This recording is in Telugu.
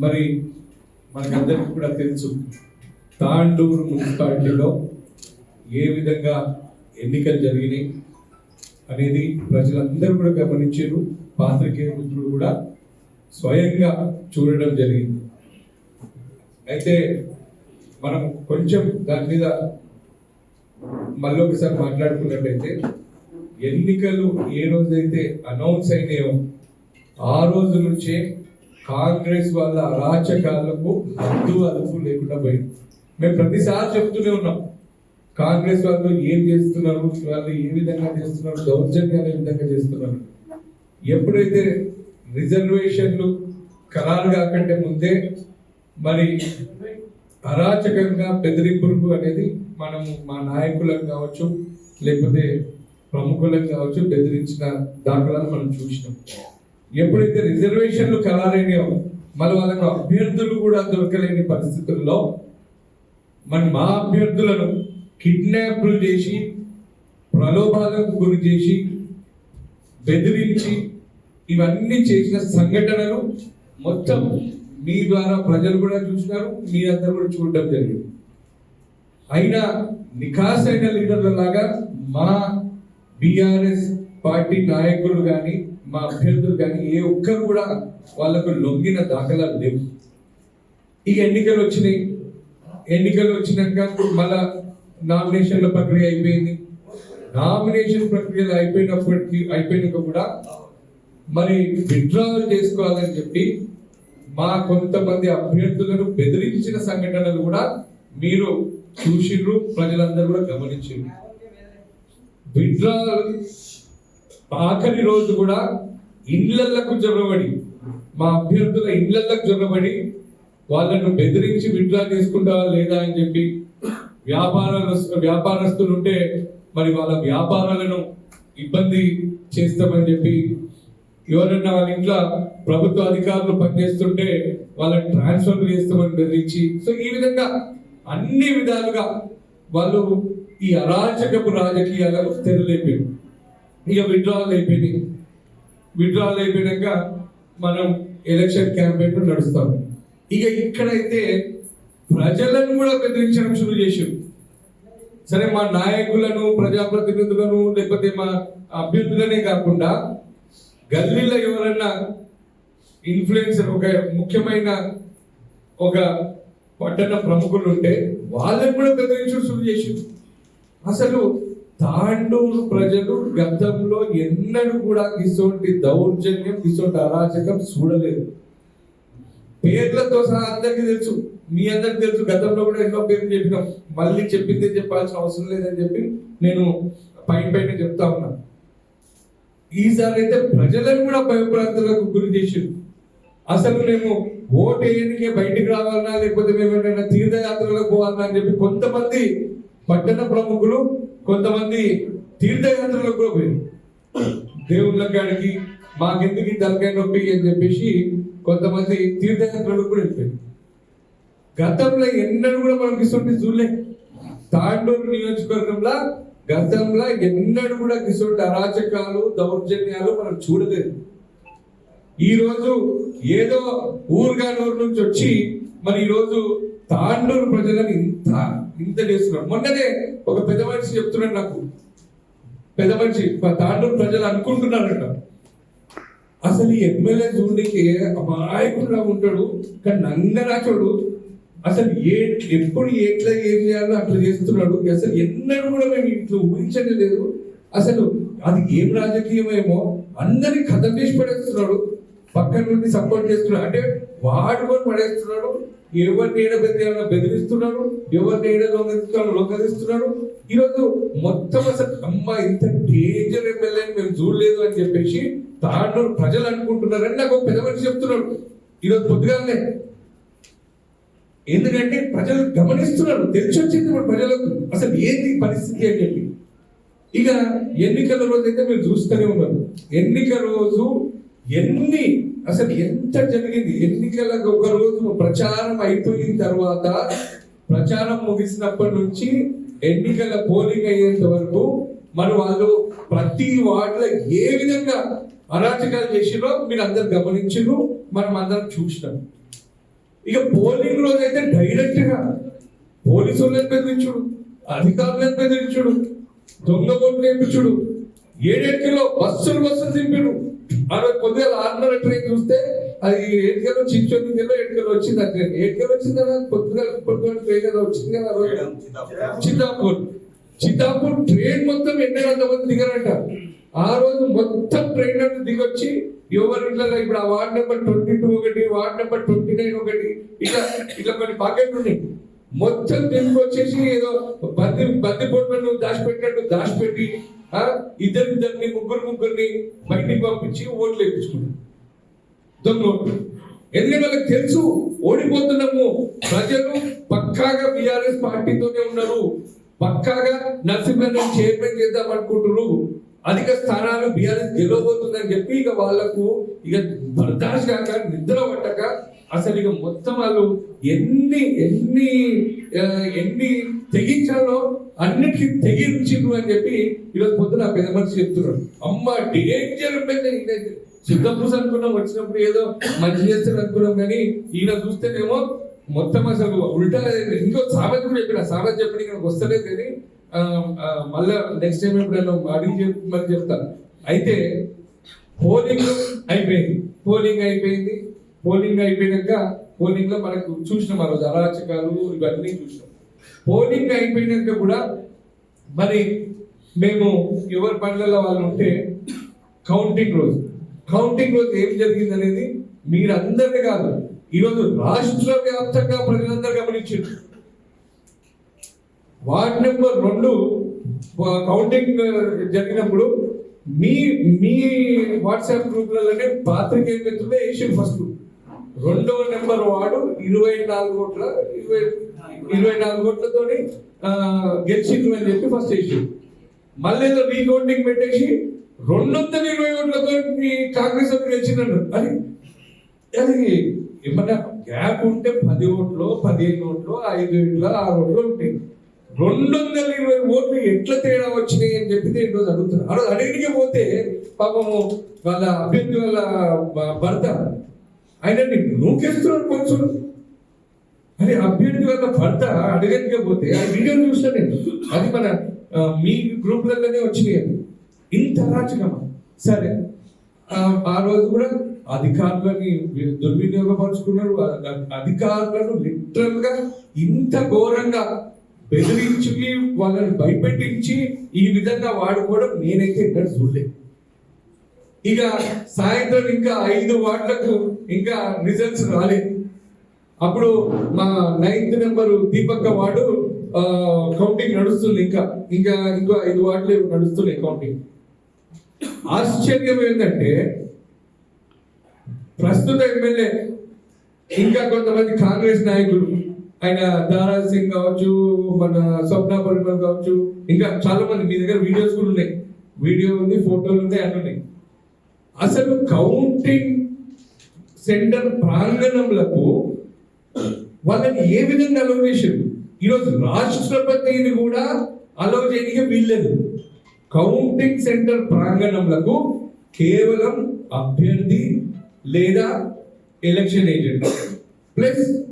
మరి మనకందరికీ కూడా తెలుసు తాండూరు మున్సిపాలిటీలో ఏ విధంగా ఎన్నికలు జరిగినాయి అనేది ప్రజలందరూ కూడా గమనించారు. పాత్రికేయ మిత్రులు కూడా స్వయంగా చూడడం జరిగింది. అయితే మనం కొంచెం దాని మీద మళ్ళీ ఒకసారి మాట్లాడుకున్నట్టయితే ఎన్నికలు ఏ రోజైతే అనౌన్స్ అయినాయో ఆ రోజు నుంచే కాంగ్రెస్ వాళ్ళ అరాచకాలకు హద్దు అదుపు లేకుండా పోయింది. మేము ప్రతిసారి చెప్తూనే ఉన్నాం, కాంగ్రెస్ వాళ్ళు ఏం చేస్తున్నారు, వాళ్ళు ఏ విధంగా చేస్తున్నారు, దౌర్జన్యాలు ఏ విధంగా చేస్తున్నారు. ఎప్పుడైతే రిజర్వేషన్లు ఖరారు కాకంటే ముందే మరి అరాచకంగా బెదిరింపులకు అనేది మనము మా నాయకులకు కావచ్చు లేకపోతే ప్రముఖులకు కావచ్చు బెదిరించిన దాఖలాలు మనం చూసినాం. ఎప్పుడైతే రిజర్వేషన్లు ఖరారైనాయో మళ్ళీ వాళ్ళకు అభ్యర్థులు కూడా దొరకలేని పరిస్థితుల్లో మరి మా అభ్యర్థులను కిడ్నాప్లు చేసి ప్రలోభాలకు గురి చేసి బెదిరించి ఇవన్నీ చేసిన సంఘటనలు మొత్తం మీ ద్వారా ప్రజలు కూడా చూసినారు, మీ అందరూ కూడా చూడడం జరిగింది. అయినా నిఖాసైన లీడర్ల లాగా మా బీఆర్ఎస్ పార్టీ నాయకులు కానీ మా అభ్యర్థులు కానీ ఏ ఒక్కరు కూడా వాళ్ళకు లొంగిన దాఖలాలు లేవు. ఇక ఎన్నికలు వచ్చినాయి, ఎన్నికలు వచ్చినాక మళ్ళా నామినేషన్ల ప్రక్రియ అయిపోయింది. నామినేషన్ ప్రక్రియలు అయిపోయినాక కూడా మరి విత్డ్రావల్ చేసుకోవాలని చెప్పి మా కొంతమంది అభ్యర్థులను బెదిరించిన సంఘటనలు కూడా మీరు చూసిండ్రు, ప్రజలందరూ కూడా గమనించారు. విత్డ్రావల్ ఆఖరి రోజు కూడా ఇళ్లకు జొరబడి మా అభ్యర్థుల ఇళ్లకు జొరబడి వాళ్ళను బెదిరించి విత్డ్రా చేసుకుంటావా లేదా అని చెప్పి వ్యాపారస్తులు ఉంటే మరి వాళ్ళ వ్యాపారాలను ఇబ్బంది చేస్తామని చెప్పి, ఎవరైనా వాళ్ళ ఇంట్లో ప్రభుత్వ అధికారులు పనిచేస్తుంటే వాళ్ళని ట్రాన్స్ఫర్ చేస్తామని బెదిరించి, సో ఈ విధంగా అన్ని విధాలుగా వాళ్ళు ఈ అరాచకపు రాజకీయాలకు తెరలేపారు. ఇక విత్డ్రావల్ అయిపోయినాయి. విత్డ్రావల్ అయిపోయాక మనం ఎలక్షన్ క్యాంపెయిన్ నడుస్తాం. ఇక ఇక్కడైతే ప్రజలను కూడా బెదిరించడం షురూ చేశారు. సరే, మా నాయకులను ప్రజాప్రతినిధులను లేకపోతే మా అభ్యర్థులనే కాకుండా గల్లీలో ఎవరన్నా ఇన్ఫ్లుయెన్సర్ ఒక ముఖ్యమైన ఒక పట్టణ ప్రముఖులు ఉంటే వాళ్ళని కూడా బెదిరించడం షురూ చేశారు. అసలు తాండూరు ప్రజలు గతంలో ఎన్నడూ కూడా ఇటువంటి దౌర్జన్యం ఇటువంటి అరాచకం చూడలేదు. పేర్లతో సహా అందరికీ తెలుసు, మీ అందరికి తెలుసు. గతంలో కూడా ఎన్నో పేర్లు చెప్పినాం, మళ్ళీ చెప్పిందే చెప్పాల్సిన అవసరం లేదని చెప్పి నేను పైన చెప్తా ఉన్నాను. ఈసారి అయితే ప్రజలను కూడా భయప్రాంతాలకు గురి చేసింది. అసలు మేము ఓటు వేయడానికే బయటికి రావాలన్నా లేకపోతే మేము ఏమైనా తీర్థయాత్రలకు పోవాలన్నా అని చెప్పి కొంతమంది పట్టణ ప్రముఖులు కొంతమంది తీర్థయాత్రలకు కూడా పోయారు. దేవుళ్ళ కాడికి మాకెందుకు తలకాయ నొప్పి అని చెప్పేసి కొంతమంది తీర్థయాత్రలకు కూడా వెళ్ళిపోయారు. గతంలో ఎన్నడూ కూడా మనకి ఇటువంటి చూడలే. తాండూరు నియోజకవర్గంలో గతంలో ఎన్నడూ కూడా ఇటువంటి అరాచకాలు దౌర్జన్యాలు మనం చూడలేదు. ఈరోజు ఏదో ఊరు నుంచి వచ్చి మరి ఈరోజు తాండూరు ప్రజలను ఇంత చేస్తున్నారు. మొన్ననే ఒక పెద్ద మనిషి చెప్తున్నాడు నాకు, పెద్ద మనిషి తాండూరు ప్రజలు అనుకుంటున్నారట అసలు ఈ ఎమ్మెల్యే చూడడానికి అమాయకుడుగా ఉంటాడు, కానీ నంగరాచోడు అసలు ఎప్పుడు ఎట్లా ఏం చేయాలో అట్లా చేస్తున్నాడు. అసలు ఎన్నడూ కూడా మేము ఇట్లా ఊహించనే లేదు. అసలు అది ఏం రాజకీయమేమో అందరినీ కథం చేసి పడేస్తున్నాడు, పక్కన నుండి సపోర్ట్ చేస్తున్నాడు. అంటే వాడు కూడా పడేస్తున్నాడు, ఎవరిని బెదిరిస్తున్నాడు, ఎవరిని లొంగదీస్తున్నాడు. ఈరోజు మొత్తం అసలు అమ్మ ఇంత డేంజర్ ఎమ్మెల్యేని మేము చూడలేదు అని చెప్పేసి తాండూరు ప్రజలు అనుకుంటున్నారని నాకు పెద్ద మనిషి చెప్తున్నాడు ఈరోజు పొద్దుగానే. ఎందుకంటే ప్రజలు గమనిస్తున్నారు, తెలిసి వచ్చింది ఇప్పుడు ప్రజలకు అసలు ఏంది పరిస్థితి అని చెప్పి. ఇక ఎన్నికల రోజు అయితే మీరు చూస్తూనే ఉన్నారు. ఎన్నిక రోజు అసలు ఎంత జరిగింది. ఎన్నికలకు ఒక రోజు ప్రచారం అయిపోయిన తర్వాత, ప్రచారం ముగిసినప్పటి నుంచి ఎన్నికల పోలింగ్ అయ్యేంత వరకు మరి వాళ్ళు ప్రతి వార్డులో ఏ విధంగా అరాచకాలు చేసిరో మీరు అందరు గమనించారు, మనం అందరం చూసినాం. ఇక పోలింగ్ రోజు అయితే డైరెక్ట్ గా పోలీసులను బెదిరించుడు, అధికారులను బెదిరించుడు, దొంగ ఓట్లు వేయించుడు, 7 బస్సులు దింపిడు. ఆ రోజు కొద్దిగా 6:30 ట్రైన్ చూస్తే అది 7 చిచ్చోకి 7 వచ్చింది. ఆ ట్రైన్ 7 వచ్చింది కదా, కొద్దిగా ట్రైన్ ఏదో వచ్చింది కదా ఆ రోజు. చితాపూర్ ట్రైన్ మొత్తం 800 మంది దిగారంట. ఆ రోజు మొత్తం ట్రైన్ అంటే దిగొచ్చి ఎవరింట్లో ఇప్పుడు ఆ వార్డ్ నెంబర్ 22 ఒకటి, వార్డ్ నెంబర్ 29 ఒకటి, ఇట్లా కొన్ని పాకెట్లు ఉన్నాయి. మొత్తం తిరిగి వచ్చేసి ఏదో బంది పొట్లను దాచిపెట్టి ఇద్దరిని ముగ్గురిని బయటికి పంపించి ఓట్లు వేయించుకున్నారు. దొంగ ఓట్లు. ఎందుకంటే వాళ్ళకి తెలుసు ఓడిపోతున్నాము, ప్రజలు పక్కాగా బీఆర్ఎస్ పార్టీతోనే ఉన్నారు, పక్కాగా నరసింహన్ చైర్మన్ చేద్దాం అనుకుంటున్నారు, అధిక స్థానాలు బీఆర్ఎస్ గెలవబోతుందని చెప్పి ఇక వాళ్ళకు ఇక బర్దాష్ కాక నిద్ర పట్టక అసలు ఇక మొత్తం వాళ్ళు ఎన్ని తెగించాలో అన్నిటికీ తెగించిండు అని చెప్పి ఈరోజు పొద్దున పెద్ద మనిషి చెప్తున్నాడు. అమ్మ డేంజర్ సిద్ధపూస అనుకున్నాం, వచ్చినప్పుడు ఏదో మంచి చేస్తారు అనుకున్నాం, కానీ ఈయన చూస్తేనేమో మొత్తం అసలు ఉల్టా. ఇంకో సామెత కూడా చెప్పిన ఇక్కడ వస్తలేదు, కానీ మళ్ళా నెక్స్ట్ టైం ఎప్పుడైనా అడిగి మరి చెప్తాను. అయితే పోలింగ్ అయిపోయింది. పోలింగ్ అయిపోయినాక పోలింగ్ లో మనకు చూసినాం ఆ రోజు అరాచకాలు ఇవన్నీ చూసినాం. పోలింగ్ అయిపోయినాక కూడా మరి మేము ఎవరి పనులలో వాళ్ళు ఉంటే కౌంటింగ్ రోజు ఏం జరిగింది అనేది మీరందరినీ కాదు, ఈరోజు రాష్ట్ర వ్యాప్తంగా ప్రజలందరూ గమనించారు. వార్డ్ నెంబర్ 2 కౌంటింగ్ జరిగినప్పుడు మీ వాట్సాప్ గ్రూప్లలోనే పాత్రికేయ మిత్రులే వేసారు. ఫస్ట్ 2వ నెంబర్ వార్డు 24 ఓట్లతో గెలిచిండ్రు అని చెప్పి ఫస్ట్ వేసారు. మళ్ళీ ఏదో రీకౌంటింగ్ పెట్టేసి 220 ఓట్లతో కాంగ్రెస్ వాళ్ళు గెలిచిండ్రు. అది ఏమన్నా గ్యాప్ ఉంటే 10 ఓట్లు, 15 ఓట్లు, 5 ఓట్లు, 6 ఓట్లు ఉంటాయి. 220 ఓట్లు ఎట్లా తేడా వచ్చినాయి అని చెప్పి ఈరోజు అడుగుతున్నారు. ఆ రోజు అడిగితే పోతే పాపము వాళ్ళ అభ్యర్థి వాళ్ళ భర్త ఆయన నూకేస్తున్నాడు కొంచెం. అది అభ్యర్థి వాళ్ళ భర్త అడగకపోతే ఆ వీడియో చూస్తా నేను, అది మన మీ గ్రూప్లలోనే వచ్చినాయి. ఇంత అరాచకమా? సరే, ఆ రోజు కూడా అధికారులని దుర్వినియోగపరుచుకున్నారు. అధికారులను లిటరల్ గా ఇంత ఘోరంగా బెదిరించి వాళ్ళని భయపెట్టించి ఈ విధంగా వాడుకోవడం నేనైతే ఎక్కడ చూడలేదు. ఇక సాయంత్రం ఇంకా 5 వార్డులకు ఇంకా రిజల్ట్స్ రాలేదు. అప్పుడు మా 9th నెంబర్ దీపక్క వార్డు కౌంటింగ్ నడుస్తుంది. ఇంకా ఇంకో 5 వార్డులు నడుస్తున్నాయి కౌంటింగ్. ఆశ్చర్యం ఏంటంటే ప్రస్తుత ఎమ్మెల్యే ఇంకా కొంతమంది కాంగ్రెస్ నాయకులు, ఆయన దారా సింగ్ కావచ్చు, మన స్వప్న పరిమల్ కావచ్చు, ఇంకా చాలా మంది, మీ దగ్గర వీడియోస్ కూడా ఉన్నాయి, వీడియో ఉంది, ఫోటోలు ఉన్నాయి, అన్నీ ఉన్నాయి. అసలు కౌంటింగ్ సెంటర్ ప్రాంగణంలకు వాళ్ళని ఏ విధంగా అలౌ చేశారు? ఈరోజు రాష్ట్రపతిని కూడా అలౌ చేయడానికి వీల్లేదు. కౌంటింగ్ సెంటర్ ప్రాంగణంలకు కేవలం అభ్యర్థి లేదా ఎలక్షన్ ఏజెంట్ ప్లస్